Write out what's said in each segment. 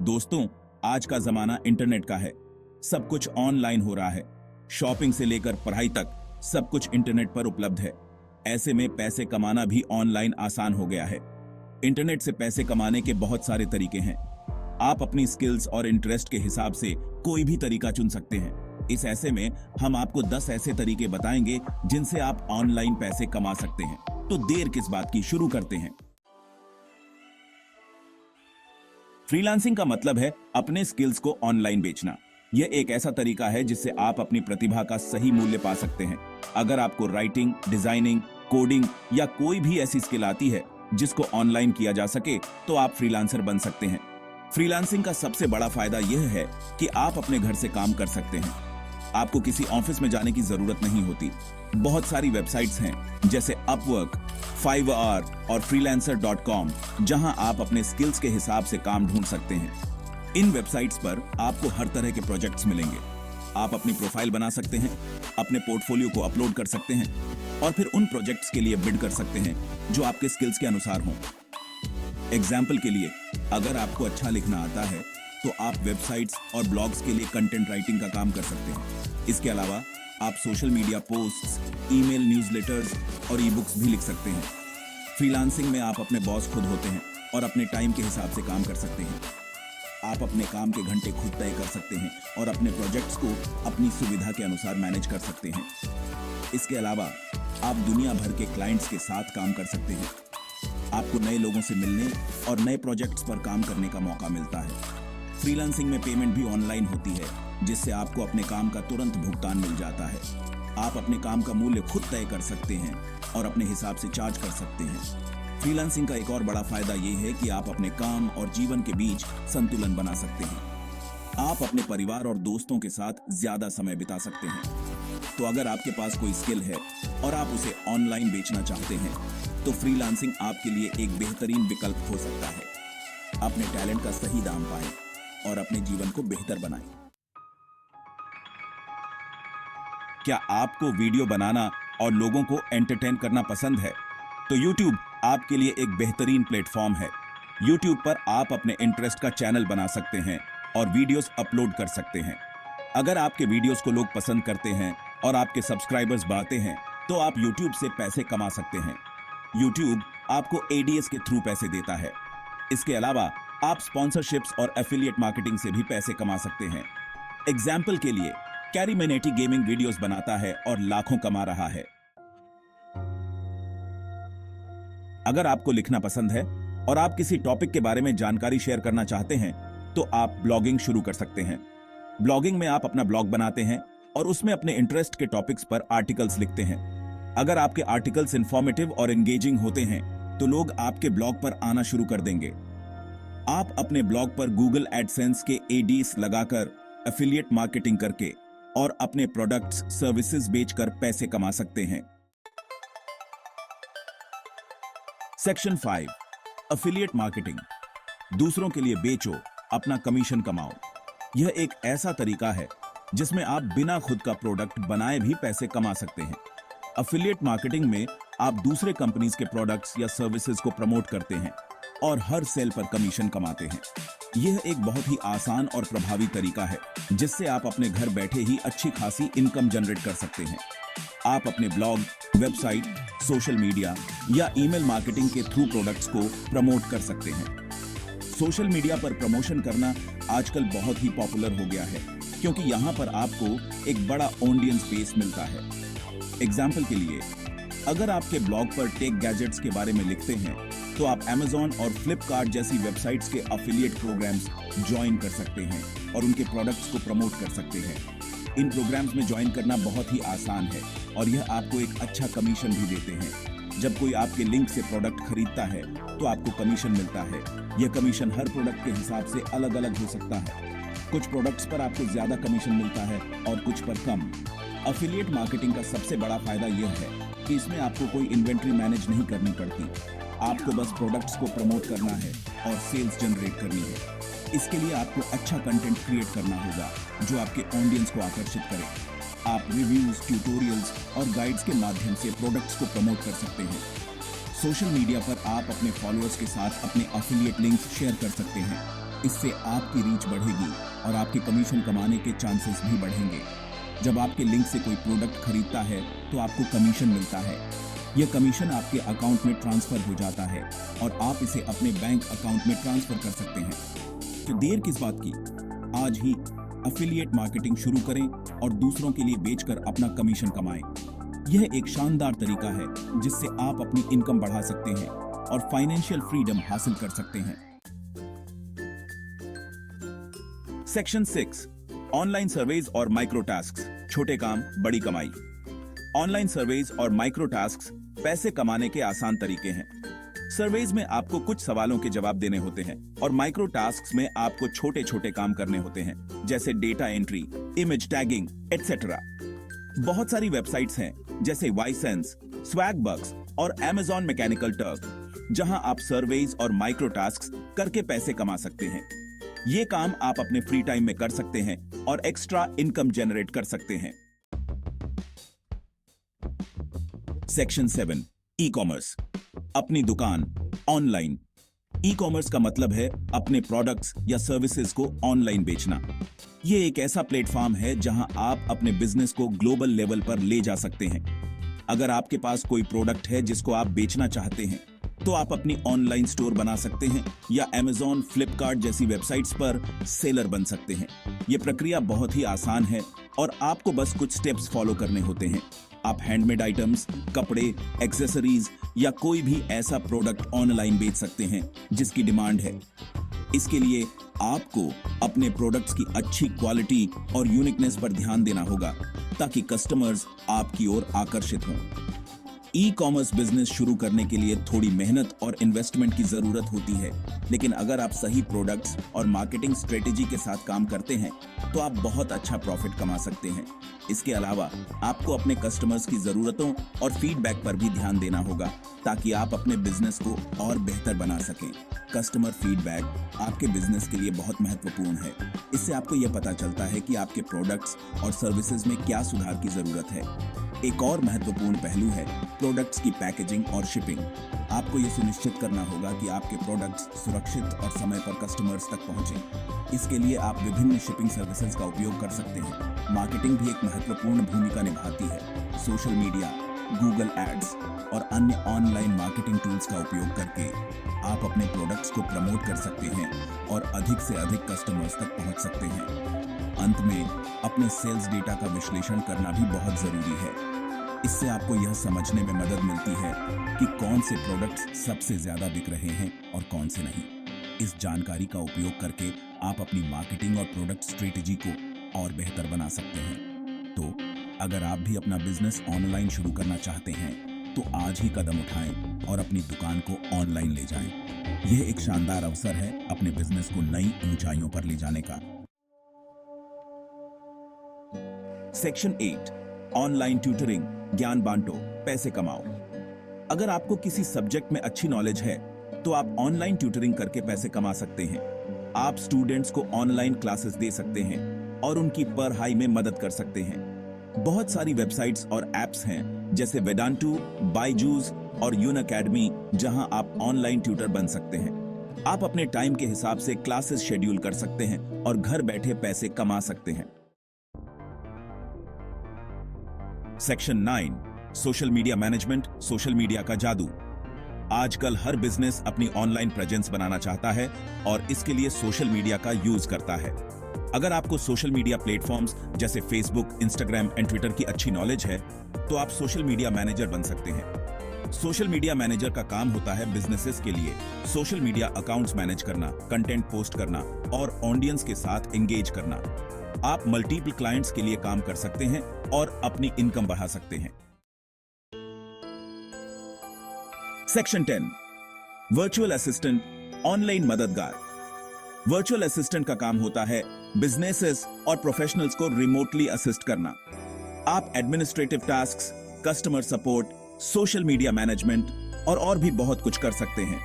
दोस्तों, आज का जमाना इंटरनेट का है। सब कुछ ऑनलाइन हो रहा है। शॉपिंग से लेकर पढ़ाई तक सब कुछ इंटरनेट पर उपलब्ध है। ऐसे में पैसे कमाना भी ऑनलाइन आसान हो गया है। इंटरनेट से पैसे कमाने के बहुत सारे तरीके हैं। आप अपनी स्किल्स और इंटरेस्ट के हिसाब से कोई भी तरीका चुन सकते हैं। इस ऐसे में हम आपको 10 ऐसे तरीके बताएंगे जिनसे आप ऑनलाइन पैसे कमा सकते हैं। तो देर किस बात की, शुरू करते हैं। फ्रीलांसिंग का मतलब है अपने स्किल्स को ऑनलाइन बेचना। यह एक ऐसा तरीका है जिससे आप अपनी प्रतिभा का सही मूल्य पा सकते हैं। अगर आपको राइटिंग, डिजाइनिंग, कोडिंग या कोई भी ऐसी स्किल आती है जिसको ऑनलाइन किया जा सके, तो आप फ्रीलांसर बन सकते हैं। फ्रीलांसिंग का सबसे बड़ा फायदा यह है कि आप अपने घर से काम कर सकते हैं। आपको किसी ऑफिस में जाने की जरूरत नहीं होती। बहुत सारी वेबसाइट्स हैं जैसे अपवर्क, फाइवर और freelancer.com, जहां आप अपने स्किल्स के हिसाब से काम ढूंढ सकते हैं। इन वेबसाइट्स पर आपको हर तरह के प्रोजेक्ट्स मिलेंगे। आप अपनी प्रोफाइल बना सकते हैं, अपने पोर्टफोलियो को अपलोड कर सकते हैं और फिर उन प्रोजेक्ट्स के लिए बिड कर सकते हैं जो आपके स्किल्स के अनुसार हों। एग्जाम्पल के लिए, अगर आपको अच्छा लिखना आता है तो आप वेबसाइट्स और ब्लॉग्स के लिए कंटेंट राइटिंग का काम कर सकते हैं। इसके अलावा आप social media posts, email newsletters और ई-बुक्स भी लिख सकते हैं। फ्रीलांसिंग में आप अपने बॉस खुद होते हैं और अपने टाइम के हिसाब से काम कर सकते हैं। आप अपने काम के घंटे खुद तय कर सकते हैं और अपने प्रोजेक्ट्स को अपनी सुविधा के अनुसार मैनेज कर सकते हैं। इसके अलावा आप दुनिया भर के क्लाइंट्स के साथ काम कर सकते हैं। आपको नए लोगों से मिलने और नए प्रोजेक्ट्स पर काम करने का मौका मिलता है। फ्रीलांसिंग में पेमेंट भी ऑनलाइन होती है, जिससे आपको अपने काम का तुरंत भुगतान मिल जाता है। आप अपने काम का मूल्य खुद तय कर सकते हैं और अपने हिसाब से चार्ज कर सकते हैं। फ्रीलांसिंग का एक और बड़ा फायदा यह है कि आप अपने काम और जीवन के बीच संतुलन बना सकते हैं। आप अपने परिवार और दोस्तों के साथ ज्यादा समय बिता सकते हैं। तो अगर आपके पास कोई स्किल है और आप उसे ऑनलाइन बेचना चाहते हैं, तो फ्रीलांसिंग आपके लिए एक बेहतरीन विकल्प हो सकता है। अपने टैलेंट का सही दाम पाएं और अपने जीवन को बेहतर बनाएं। क्या आपको वीडियो बनाना और लोगों को एंटरटेन करना पसंद है? तो YouTube आपके लिए एक बेहतरीन प्लेटफॉर्म है। YouTube पर आप अपने इंटरेस्ट का चैनल बना सकते हैं और वीडियोस अपलोड कर सकते हैं। अगर आपके वीडियोस को लोग पसंद करते हैं और आपके सब्सक्राइबर्स बढ़ते हैं, तो आप YouTube से पैसे कमा सकते हैं। YouTube आपको ADS के थ्रू पैसे देता है। इसके अलावा आप स्पॉन्सरशिप्स और एफिलिएट मार्केटिंग से भी पैसे कमा सकते हैं। एग्जाम्पल के लिए, कैरी मिनेटी गेमिंग वीडियोस बनाता है और लाखों कमा रहा है। अगर आपको लिखना पसंद है और आप किसी टॉपिक के बारे में जानकारी शेयर करना चाहते हैं, तो आप ब्लॉगिंग शुरू कर सकते हैं। ब्लॉगिंग में आप अपना ब्लॉग बनाते हैं और उसमें अपने इंटरेस्ट के टॉपिक्स पर आर्टिकल्स लिखते हैं। अगर आपके आर्टिकल्स इंफॉर्मेटिव और एंगेजिंग होते हैं, तो लोग आपके ब्लॉग पर आना शुरू कर देंगे। आप अपने ब्लॉग पर गूगल एडसेंस के ADs लगाकर, एफिलिएट मार्केटिंग करके और अपने प्रोडक्ट्स, सर्विसेज बेचकर पैसे कमा सकते हैं। Section 5, affiliate marketing. दूसरों के लिए बेचो, अपना कमीशन कमाओ। यह एक ऐसा तरीका है जिसमें आप बिना खुद का प्रोडक्ट बनाए भी पैसे कमा सकते हैं। एफिलिएट मार्केटिंग में आप दूसरे कंपनीज के प्रोडक्ट्स या सर्विसेज को प्रमोट करते हैं और हर सेल पर कमीशन कमाते हैं। यह एक बहुत ही आसान और प्रभावी तरीका है जिससे आप अपने घर बैठे ही अच्छी खासी इनकम जनरेट कर सकते हैं। आप अपने ब्लॉग, वेबसाइट, सोशल मीडिया या ईमेल मार्केटिंग के थ्रू प्रोडक्ट्स को प्रमोट कर सकते हैं। सोशल मीडिया पर प्रमोशन करना आजकल बहुत ही पॉपुलर हो गया है, क्योंकि यहाँ पर आपको एक बड़ा ऑडियंस बेस मिलता है। एग्जाम्पल के लिए, अगर आपके ब्लॉग पर टेक गैजेट्स के बारे में लिखते हैं, तो आप Amazon और Flipkart जैसी वेबसाइट्स के एफिलिएट प्रोग्राम्स ज्वाइन कर सकते हैं और उनके प्रोडक्ट्स को प्रमोट कर सकते हैं। इन प्रोग्राम्स में ज्वाइन करना बहुत ही आसान है और यह आपको एक अच्छा कमीशन भी देते हैं। जब कोई आपके लिंक से प्रोडक्ट खरीदता है, तो आपको कमीशन मिलता है। यह कमीशन हर प्रोडक्ट के हिसाब से अलग अलग हो सकता है। कुछ प्रोडक्ट्स पर आपको ज्यादा कमीशन मिलता है और कुछ पर कम। एफिलिएट मार्केटिंग का सबसे बड़ा फायदा यह है कि इसमें आपको कोई इन्वेंट्री मैनेज नहीं करनी पड़ती। आपको बस प्रोडक्ट्स को प्रमोट करना है और सेल्स जनरेट करनी है। इसके लिए आपको अच्छा कंटेंट क्रिएट करना होगा जो आपके ऑडियंस को आकर्षित करे। आप रिव्यूज, ट्यूटोरियल्स और गाइड्स के माध्यम से प्रोडक्ट्स को प्रमोट कर सकते हैं। सोशल मीडिया पर आप अपने फॉलोअर्स के साथ अपने एफिलिएट लिंक्स शेयर कर सकते हैं। इससे आपकी रीच बढ़ेगी और आपके कमीशन कमाने के चांसेस भी बढ़ेंगे। जब आपके लिंक से कोई प्रोडक्ट खरीदता है तो आपको कमीशन मिलता है। यह कमीशन आपके अकाउंट में ट्रांसफर हो जाता है और आप इसे अपने बैंक अकाउंट में ट्रांसफर कर सकते हैं। तो देर किस बात की, आज ही एफिलिएट मार्केटिंग शुरू करें और दूसरों के लिए बेचकर अपना कमीशन कमाएं। यह एक शानदार तरीका है जिससे आप अपनी इनकम बढ़ा सकते हैं और फाइनेंशियल फ्रीडम हासिल कर सकते हैं। सेक्शन 6, ऑनलाइन सर्वेज और माइक्रो टास्क्स, छोटे काम बड़ी कमाई। ऑनलाइन सर्वेज और माइक्रो टास्क्स पैसे कमाने के आसान तरीके हैं। सर्वेज में आपको कुछ सवालों के जवाब देने होते हैं और माइक्रो टास्क्स में आपको छोटे छोटे काम करने होते हैं, जैसे data entry, image tagging etcetera. बहुत सारी वेबसाइट्स हैं जैसे वाइसेंस, स्वैगबक्स और Amazon मैकेनिकल टर्क, जहां आप सर्वेज और माइक्रो टास्क्स करके पैसे कमा सकते हैं। ये काम आप अपने फ्री टाइम में कर सकते हैं और एक्स्ट्रा इनकम जनरेट कर सकते हैं। सेक्शन 7, ई कॉमर्स, अपनी दुकान ऑनलाइन। ई कॉमर्स का मतलब है अपने प्रोडक्ट्स या सर्विसेज को ऑनलाइन बेचना। ये एक ऐसा प्लेटफॉर्म है जहां आप अपने बिजनेस को ग्लोबल लेवल पर ले जा सकते हैं। अगर आपके पास कोई प्रोडक्ट है जिसको आप बेचना चाहते हैं तो आप अपनी ऑनलाइन स्टोर बना सकते हैं या Amazon, फ्लिपकार्ट जैसी वेबसाइट्स पर सेलर बन सकते हैं। यह प्रक्रिया बहुत ही आसान है और आपको बस कुछ स्टेप्स फॉलो करने होते हैं। आप हैंडमेड आइटम्स, कपड़े, एक्सेसरीज या कोई भी ऐसा प्रोडक्ट ऑनलाइन बेच सकते हैं जिसकी डिमांड है। इसके लिए आपको अपने प्रोडक्ट्स की अच्छी क्वालिटी और यूनिकनेस पर ध्यान देना होगा ताकि कस्टमर्स आपकी ओर आकर्षित हों। ई कॉमर्स बिजनेस शुरू करने के लिए थोड़ी मेहनत और इन्वेस्टमेंट की जरूरत होती है, लेकिन अगर आप सही प्रोडक्ट्स और मार्केटिंग स्ट्रेटेजी के साथ काम करते हैं तो आप बहुत अच्छा प्रॉफिट कमा सकते हैं। इसके अलावा आपको अपने कस्टमर्स की जरूरतों और फीडबैक पर भी ध्यान देना होगा ताकि आप अपने बिजनेस को और बेहतर बना सकें। कस्टमर फीडबैक आपके बिजनेस के लिए बहुत महत्वपूर्ण है। इससे आपको यह पता चलता है कि आपके प्रोडक्ट्स और सर्विसेज में क्या सुधार की जरूरत है। एक और महत्वपूर्ण पहलू है प्रोडक्ट्स की पैकेजिंग और शिपिंग। आपको यह सुनिश्चित करना होगा कि आपके प्रोडक्ट्स सुरक्षित और समय पर कस्टमर्स तक पहुंचें। इसके लिए आप विभिन्न शिपिंग सर्विसेज का उपयोग कर सकते हैं। मार्केटिंग भी एक महत्वपूर्ण भूमिका निभाती है। सोशल मीडिया, गूगल एड्स और अन्य ऑनलाइन मार्केटिंग टूल्स का उपयोग करके आप अपने प्रोडक्ट्स को प्रमोट कर सकते हैं और अधिक से अधिक कस्टमर्स तक पहुंच सकते हैं। अंत में अपने सेल्स डेटा का विश्लेषण करना भी बहुत जरूरी है। इससे आपको यह समझने में मदद मिलती है कि कौन से प्रोडक्ट्स सबसे ज्यादा बिक रहे हैं और कौन से नहीं। इस जानकारी का उपयोग करके आप अपनी मार्केटिंग और प्रोडक्ट स्ट्रेटेजी को और बेहतर बना सकते हैं। तो अगर आप भी अपना बिजनेस ऑनलाइन शुरू करना चाहते हैं तो आज ही कदम उठाएं और अपनी दुकान को ऑनलाइन ले जाएं। यह एक शानदार अवसर है अपने बिजनेस को नई ऊंचाइयों पर ले जाने का। सेक्शन 8, ऑनलाइन ट्यूटरिंग, ज्ञान बांटो, पैसे कमाओ। अगर आपको किसी सब्जेक्ट में अच्छी नॉलेज है तो आप ऑनलाइन ट्यूटरिंग करके पैसे कमा सकते हैं। आप स्टूडेंट्स को ऑनलाइन क्लासेस दे सकते हैं और उनकी पढ़ाई में मदद कर सकते हैं। बहुत सारी वेबसाइट्स और एप्स हैं जैसे वेदांतु, बायजूस और यून अकेडमी, जहां आप ऑनलाइन ट्यूटर बन सकते हैं। आप अपने टाइम के हिसाब से क्लासेस शेड्यूल कर सकते हैं और घर बैठे पैसे कमा सकते हैं। Section 9, social media management, social media का जादू। आजकल हर बिजनेस अपनी ऑनलाइन प्रेजेंस बनाना चाहता है और इसके लिए सोशल मीडिया का यूज करता है। अगर आपको सोशल मीडिया प्लेटफॉर्म्स जैसे फेसबुक, इंस्टाग्राम एंड ट्विटर की अच्छी नॉलेज है तो आप सोशल मीडिया मैनेजर बन सकते हैं। सोशल मीडिया मैनेजर का काम होता है बिजनेसेस के लिए सोशल मीडिया अकाउंट्स मैनेज करना, कंटेंट पोस्ट करना और ऑडियंस के साथ एंगेज करना। आप मल्टीपल क्लाइंट्स के लिए काम कर सकते हैं और अपनी इनकम बढ़ा सकते हैं। सेक्शन 10, वर्चुअल असिस्टेंट, ऑनलाइन मददगार। वर्चुअल असिस्टेंट का काम होता है बिजनेसेस और प्रोफेशनल्स को रिमोटली असिस्ट करना। आप administrative tasks, customer support, social media management और भी बहुत कुछ कर सकते हैं।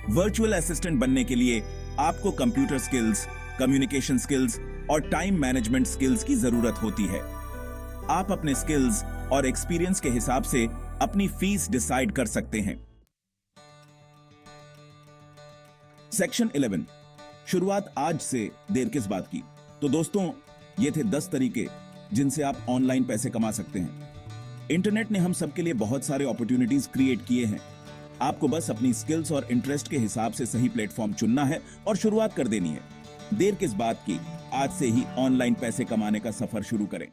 वर्चुअल असिस्टेंट बनने के लिए आपको कंप्यूटर स्किल्स, कम्युनिकेशन स्किल्स और टाइम मैनेजमेंट स्किल्स की जरूरत होती है। आप अपने स्किल्स और एक्सपीरियंस के हिसाब से अपनी फीस डिसाइड कर सकते हैं। सेक्शन 11, शुरुआत आज से, देर किस बात की। तो दोस्तों, ये थे 10 तरीके जिनसे आप ऑनलाइन पैसे कमा सकते हैं। इंटरनेट ने हम सबके लिए बहुत सारे अपॉर्चुनिटीज क्रिएट किए हैं। आपको बस अपनी स्किल्स और इंटरेस्ट के हिसाब से सही प्लेटफॉर्म चुनना है और शुरुआत कर देनी है। देर किस बात की, आज से ही ऑनलाइन पैसे कमाने का सफर शुरू करें।